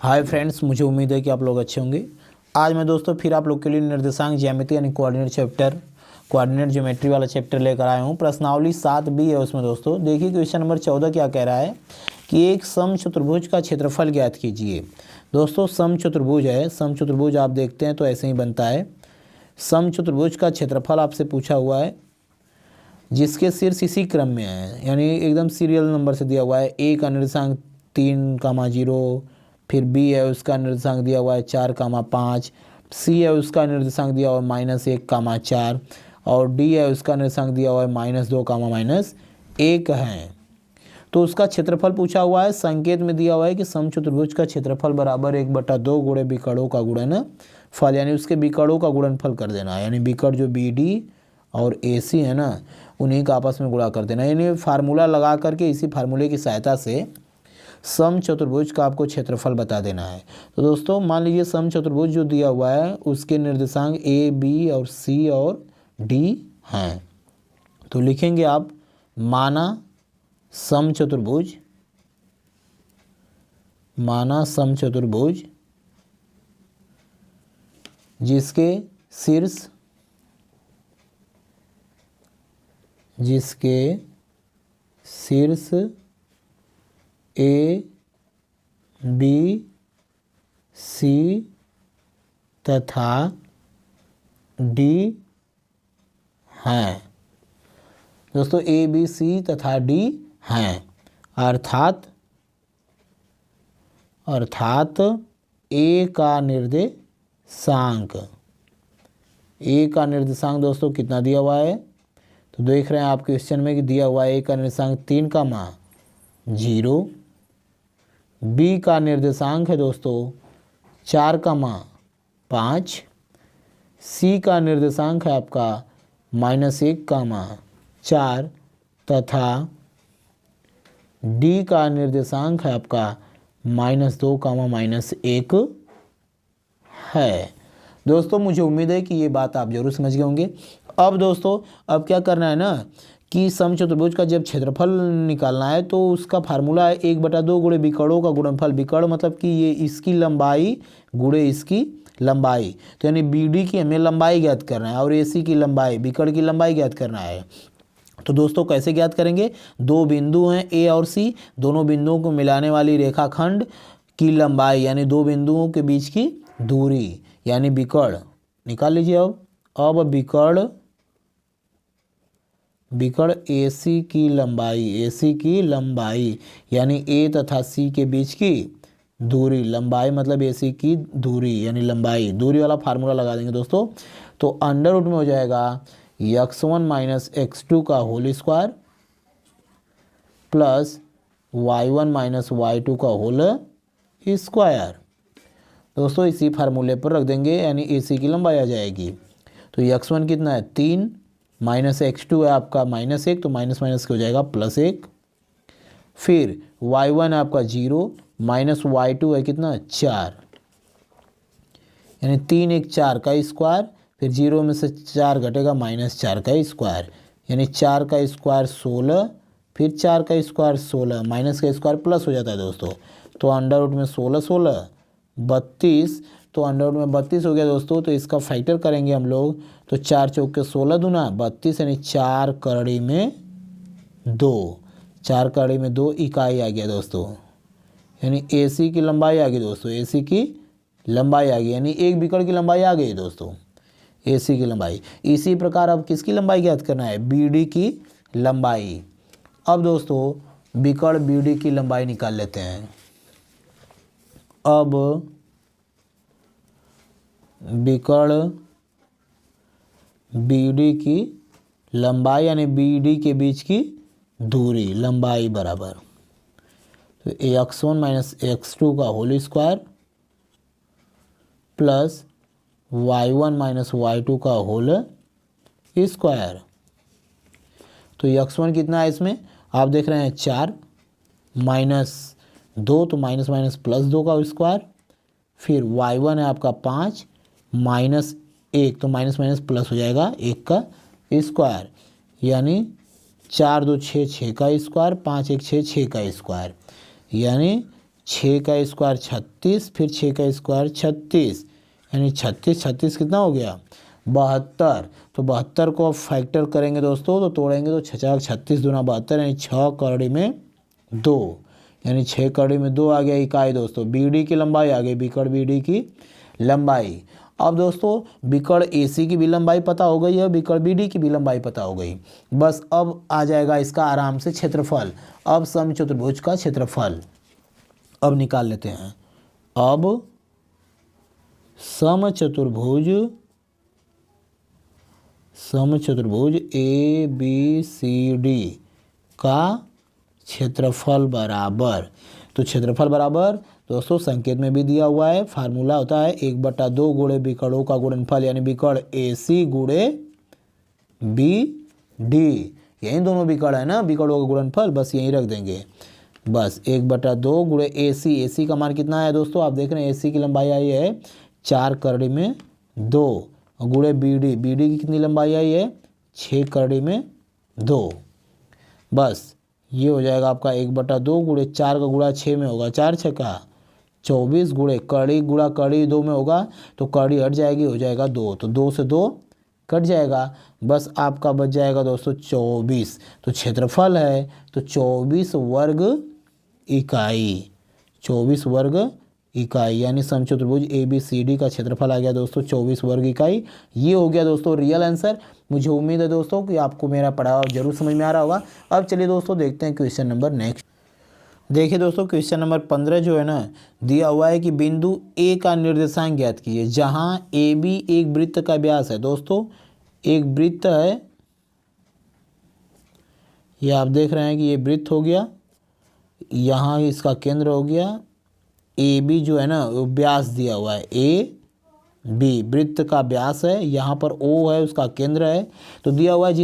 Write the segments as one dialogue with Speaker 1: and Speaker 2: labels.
Speaker 1: Hi friends, मुझे उम्मीद है कि आप लोग अच्छे होंगे। आज मैं दोस्तों फिर आप लोग के लिए निर्देशांक ज्यामिति यानी कोऑर्डिनेट ज्योमेट्री वाला चैप्टर लेकर आया हूँ। प्रश्नावली 7B है उसमें दोस्तों। देखिए क्वेश्चन नंबर 14 क्या कह रहा है कि एक समचतुर्भुज का क्षेत्रफल ज्ञात कीजिए। दोस्तों समचतुर्भुज है, समचतुर्भुज आप देखते हैं तो ऐसे ही बनता है। समचतुर्भुज का क्षेत्रफल आपसे पूछा हुआ है जिसके शीर्ष इसी क्रम में है, यानी एकदम सीरियल नंबर से दिया हुआ है। ए का निर्देशांक 3,0, फिर बी है उसका निर्देशांक दिया हुआ है 4,5, सी है उसका निर्देशांक दिया हुआ है -1,4 और डी है उसका निर्देशांक दिया हुआ है -2, -1 है। तो उसका क्षेत्रफल पूछा हुआ है। संकेत में दिया हुआ है कि समचतुर्भुज का क्षेत्रफल बराबर 1/2 गुणे विकर्णों का गुणनफल, यानी उसके विकर्णों का गुणनफल कर देना है। यानी विकर्ण जो बी डी और ए सी है ना, उन्हीं का आपस में गुणा कर देना। यानी फार्मूला लगा करके इसी फार्मूले की सहायता से समचतुर्भुज का आपको क्षेत्रफल बता देना है। तो दोस्तों मान लीजिए समचतुर्भुज जो दिया हुआ है उसके निर्देशांक ए, बी और सी और डी हैं। तो लिखेंगे आप माना समचतुर्भुज जिसके शीर्ष ए, बी, सी तथा डी हैं। दोस्तों ए, बी, सी तथा डी हैं, अर्थात ए का निर्देशांक दोस्तों कितना दिया हुआ है। तो देख रहे हैं आप क्वेश्चन में कि दिया हुआ है ए का निर्देशांक 3,0, बी का निर्देशांक है दोस्तों 4,5, सी का निर्देशांक है आपका -1,4 तथा डी का निर्देशांक है आपका -2, है। दोस्तों मुझे उम्मीद है कि ये बात आप जरूर समझ गए होंगे। अब दोस्तों अब क्या करना है ना कि समचतुर्भुज का जब क्षेत्रफल निकालना है तो उसका फार्मूला है 1/2 गुणे विकर्णों का गुणनफल। विकर्ण मतलब कि ये इसकी लंबाई गुणे इसकी लंबाई, तो यानी बी डी की हमें लंबाई ज्ञात करना है और ए सी की लंबाई, विकर्ण की लंबाई ज्ञात करना है। तो दोस्तों कैसे ज्ञात करेंगे, दो बिंदु हैं ए और सी, दोनों बिंदुओं को मिलाने वाली रेखाखंड की लंबाई यानी दो बिंदुओं के बीच की दूरी यानी विकर्ण निकाल लीजिए। अब विकर्ण AC की लंबाई यानी ए तथा सी के बीच की दूरी, लंबाई मतलब AC की दूरी यानी लंबाई, दूरी वाला फार्मूला लगा देंगे दोस्तों। तो अंडर रूट में हो जाएगा x1 - x2 का whole square plus y1 - y2 का होल स्क्वायर। दोस्तों इसी फार्मूले पर रख देंगे यानी AC की लंबाई आ जाएगी। तो x1 कितना है 3 -x2 है आपका -1, तो माइनस माइनस हो जाएगा +1। फिर y1 है आपका 0 -y2 है कितना 4, यानी 3 1 4 का स्क्वायर, फिर 0 में से 4 घटेगा -4 का स्क्वायर, यानी 4 का स्क्वायर 16, फिर 4 का स्क्वायर 16, माइनस का स्क्वायर प्लस हो जाता है दोस्तों। तो अंडर रूट में 16 16 32, तो अंडर रूट में 32 हो गया दोस्तों। तो इसका फैक्टर करेंगे हम लोग, तो 4 चौके 16 दूना 32, यानी 4 कड़ी में 2 इकाई आ गया दोस्तों, यानी AC की लंबाई आ गई दोस्तों। AC की लंबाई आ गई यानी एक विकर्ण की लंबाई आ गई दोस्तों, AC की लंबाई। इसी प्रकार अब किसकी लंबाई ज्ञात करना है, BD की लंबाई। अब दोस्तों विकर्ण BD की लंबाई निकाल लेते हैं। अब विकर्ण BD की लंबाई यानी BD के बीच की दूरी, लंबाई बराबर, तो x1 - x2 का whole square plus y1 - y2 का होल स्क्वायर। तो x1 कितना है इसमें आप देख रहे हैं 4 -2, तो माइनस माइनस +2 का स्क्वायर, फिर y1 है आपका 5 -1, तो माइनस माइनस प्लस हो जाएगा 1 का स्क्वायर, यानी 4 2 6 6 का स्क्वायर, 5 1 6 6 का स्क्वायर, यानी 6 का स्क्वायर 36, फिर 6 का स्क्वायर 36, यानी 36 36 कितना हो गया 72। तो 72 को अब फैक्टर करेंगे दोस्तों, तो तोड़ेंगे तो 6 36 दूना 72, यानी 6 कड़ी में 2, यानी 6 कड़ी में 2 आ गया इकाई दोस्तों। बीडी की लंबाई आ गई, बिकड़ बीडी की लंबाई। अब दोस्तों बिकड़ एसी की भी लंबाई पता हो गई है, बिकड़ बीडी की भी लंबाई पता हो गई। बस अब आ जाएगा इसका आराम से क्षेत्रफल। अब समचतुर्भुज का क्षेत्रफल अब निकाल लेते हैं। अब समचतुर्भुज ए बी सी डी का क्षेत्रफल बराबर, तो क्षेत्रफल बराबर दोस्तों संकेत में भी दिया हुआ है, फार्मूला होता है 1/2 गुणे बिकड़ों का गुणनफल, यानी बिकड़ ए सी गुणे बी डी, यही दोनों बिकड़ है ना, बिकड़ों का गुणनफल, बस यहीं रख देंगे। बस 1/2 गुणे ए सी का मान कितना है दोस्तों, आप देख रहे हैं ए सी की लंबाई आई है 4 कड़ी में 2, गुणे बी डी की कितनी लंबाई आई है 6 कड़ी में 2। बस ये हो जाएगा आपका 1/2 गुणे 4 का गुणा 6 में होगा 4 छक्का 24, गुणे कड़ी गुणा कड़ी 2 में होगा, तो कड़ी हट जाएगी, हो जाएगा 2, तो 2 से 2 कट जाएगा। बस आपका बच जाएगा दोस्तों 24। तो क्षेत्रफल है तो 24 वर्ग इकाई, 24 वर्ग इकाई, यानी समचतुर्भुज ए बी सी डी का क्षेत्रफल आ गया दोस्तों 24 वर्ग इकाई। ये हो गया दोस्तों रियल आंसर। मुझे उम्मीद है दोस्तों कि आपको मेरा पढ़ावा जरूर समझ में आ रहा होगा। अब चलिए दोस्तों देखते हैं क्वेश्चन नंबर नेक्स्ट। देखिए दोस्तों क्वेश्चन नंबर 15 जो है ना, दिया हुआ है कि बिंदु ए का निर्देशांक ज्ञात कीजिए, जहां ए बी एक वृत्त का व्यास है। दोस्तों एक वृत्त है, ये आप देख रहे हैं कि ये वृत्त हो गया, यहाँ इसका केंद्र हो गया, ए बी जो है ना वो व्यास दिया हुआ है, ए बी वृत्त का व्यास है, यहाँ पर ओ है उसका केंद्र है। तो दिया हुआ है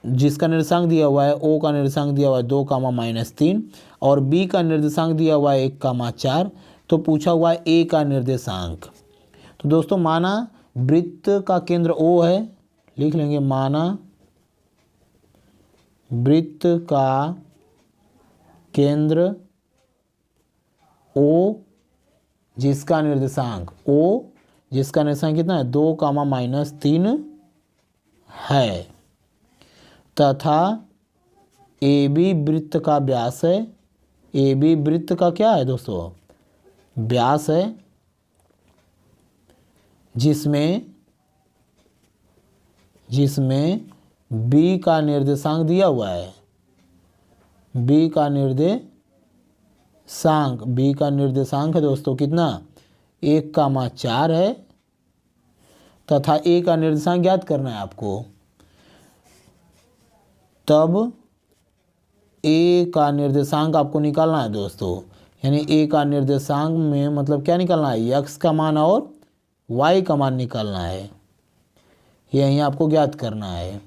Speaker 1: जिसका निर्देशांक दिया हुआ है, ओ का निर्देशांक दिया हुआ है 2, -3 और बी का निर्देशांक दिया हुआ है 1, 4। तो पूछा हुआ है ए का निर्देशांक। तो दोस्तों माना वृत्त का केंद्र ओ है, लिख लेंगे माना वृत्त का केंद्र ओ, जिसका निर्देशांक कितना है 2, -3 है, तथा ए बी वृत्त का व्यास है। ए बी वृत्त का क्या है दोस्तों व्यास है, जिसमें बी का निर्देशांक दिया हुआ है, बी का निर्देशांक है दोस्तों कितना 1, 4 है, तथा ए का निर्देशांक ज्ञात करना है आपको। तब ए का निर्देशांक आपको निकालना है दोस्तों, यानी ए का निर्देशांक में मतलब क्या निकालना है, एक्स का मान और वाई का मान निकालना है, यही आपको ज्ञात करना है।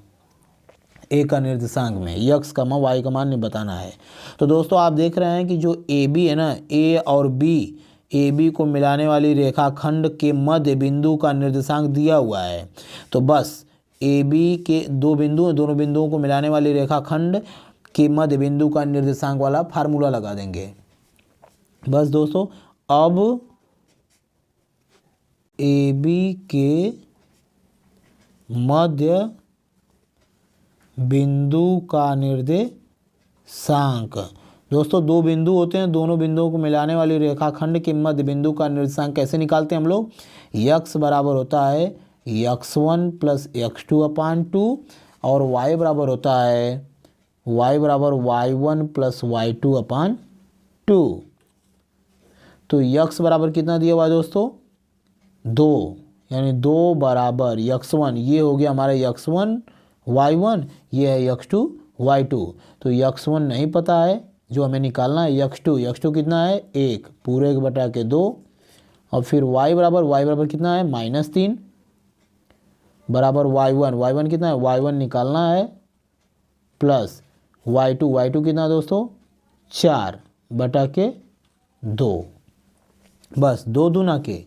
Speaker 1: ए का निर्देशांक में एक्स का मान वाई का मान नहीं बताना है। तो दोस्तों आप देख रहे हैं कि जो ए बी है ना, ए और बी, ए बी को मिलाने वाली रेखाखंड के मध्य बिंदु का निर्देशांक दिया हुआ है। तो बस ए बी के 2 बिंदु हैं, दोनों बिंदुओं को मिलाने वाली रेखाखंड के मध्य बिंदु का निर्देशांक वाला फार्मूला लगा देंगे। बस दोस्तों अब ए बी के मध्य बिंदु का निर्देशांक, दोस्तों 2 बिंदु होते हैं, दोनों बिंदुओं को मिलाने वाली रेखाखंड के मध्य बिंदु का निर्देशांक कैसे निकालते हैं हम लोग, x बराबर होता है x1 + x2/2 और y बराबर होता है y1 + y2/2। तो x बराबर कितना दिया हुआ है दोस्तों 2, यानी 2 बराबर x1, ये हो गया हमारा x1 y1, ये है x2 y2। तो x1 नहीं पता है, जो हमें निकालना है x2 कितना है 1 पूरे 1/2 और फिर y बराबर कितना है -3 बराबर y1 कितना है y1 निकालना है प्लस y2 कितना दोस्तों 4/2। बस 2 दूना के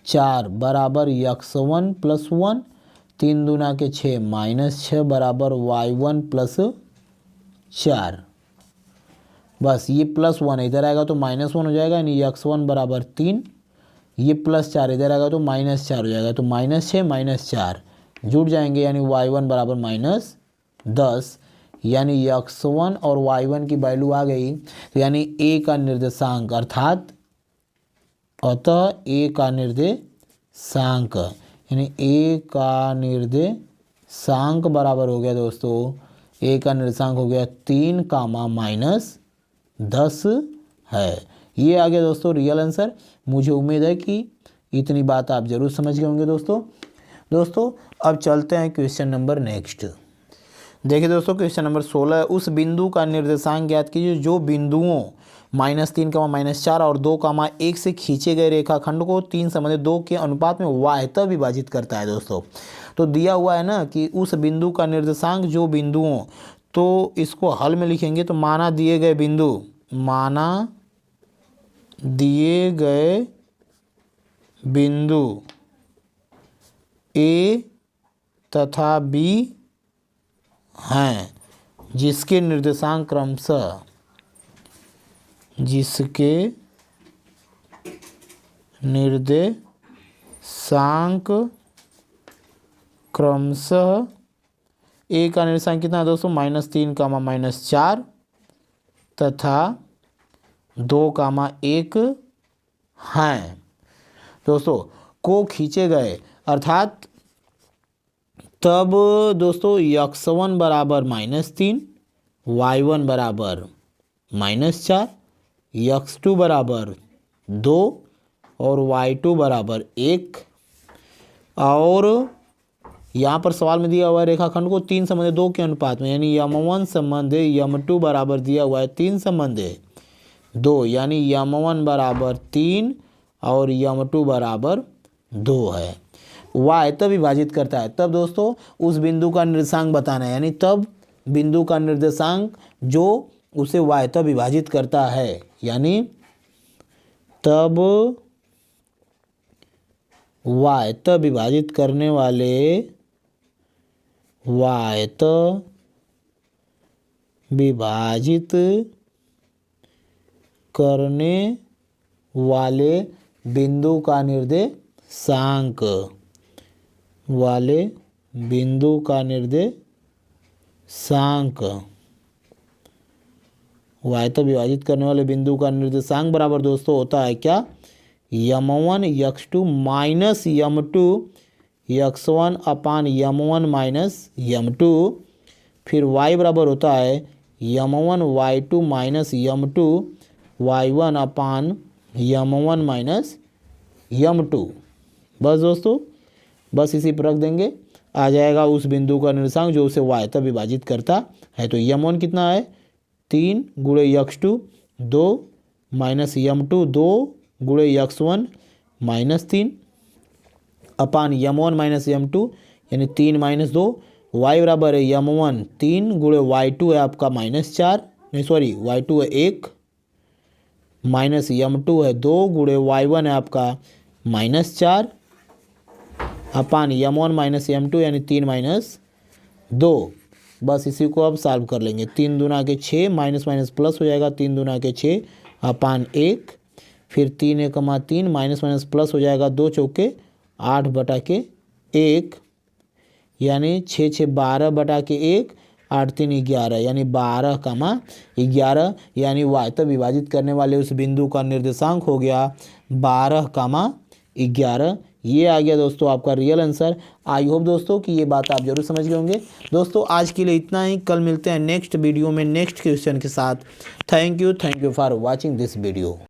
Speaker 1: 4 बराबर x1 + 1, 3 दूना के 6 -6 बराबर y1 + 4। बस ये +1 इधर आएगा तो -1 हो जाएगा, यानी x1 बराबर 3। ये +4 इधर आएगा तो -4 हो जाएगा, तो -6 -4 जुड़ जाएंगे, यानी y1 बराबर -10। यानी x1 और y1 की वैल्यू आ गई। तो यानी a का निर्देशांक अर्थात अतः a का निर्देशांक, यानी a का निर्देशांक बराबर हो गया दोस्तों, a का निर्देशांक हो गया 3 -10 है। ये आ गया दोस्तों रियल आंसर। मुझे उम्मीद है कि इतनी बात आप जरूर समझ गए होंगे दोस्तों अब चलते हैं क्वेश्चन नंबर नेक्स्ट। देखिए दोस्तों क्वेश्चन नंबर 16, उस बिंदु का निर्देशांक ज्ञात कीजिए जो बिंदुओं -3, -4 और 2, 1 से खींचे गए रेखाखंड को 3:2 के अनुपात में वाह्यतः विभाजित करता है। दोस्तों तो दिया हुआ है ना कि उस बिंदु का निर्देशांक जो बिंदुओं, तो इसको हल में लिखेंगे तो माना दिए गए बिंदु A तथा B हैं, जिसके निर्देशांक क्रमशः A का निर्देशांक कितना है दोस्तों, -3, -4 तथा 2, 1 हैं। दोस्तों को खींचे गए अर्थात तब दोस्तों x1 बराबर -3, y1 बराबर -4, x2 बराबर 2 और y2 बराबर 1। और यहाँ पर सवाल में दिया हुआ है रेखाखंड को 3:2 के अनुपात में, यानी m1 संबंधे m2 बराबर दिया हुआ है 3:2, यानी m1 बराबर 3 और m2 बराबर 2 है। वाह्यतः विभाजित करता है, तब दोस्तों उस बिंदु का निर्देशांक बताना है, यानी तब बिंदु का निर्देशांक जो उसे वाह्यतः विभाजित करता है, यानी तब वाह्यतः विभाजित करने वाले बिंदु का निर्देशांक वाह्यतः विभाजित करने वाले बिंदु का निर्देशांक बराबर दोस्तों होता है क्या, m1 x2 minus m2 x1 अपान m1 माइनस m2। फिर y बराबर होता है m1 y2 minus m2 y1 अपान m1 माइनस m2। बस दोस्तों बस इसी पर रख देंगे, आ जाएगा उस बिंदु का निर्देशांक जो उसे वाह्यतः विभाजित करता है। तो m1 कितना है 3 गुणे x2 2 माइनस m2 2 गुणे x1 -3 अपान m1 माइनस m2 यानी 3 - 2। y बराबर है m1 3 गुणे y2 है आपका -4, नहीं सॉरी y2 है 1 माइनस m2 है 2 गुणे y1 है आपका -4 अपान m1 माइनस m2 यानी 3 - 2। बस इसी को अब सॉल्व कर लेंगे। 3 दूना के 6 माइनस माइनस प्लस हो जाएगा, 3 दूना के 6 अपान 1, फिर 3 1 3 माइनस माइनस प्लस हो जाएगा, 2 चौके 8 बटा के 1 यानी 6 6 12 बटा के 1 8 3 11 यानी 12, 11 यानी वाह्यतः विभाजित करने वाले उस बिंदु का निर्देशांक हो गया 12, 11। ये आ गया दोस्तों आपका रियल आंसर। आई होप दोस्तों कि ये बात आप जरूर समझ गए होंगे। दोस्तों आज के लिए इतना ही, कल मिलते हैं नेक्स्ट वीडियो में नेक्स्ट क्वेश्चन के साथ। Thank you for watching this video.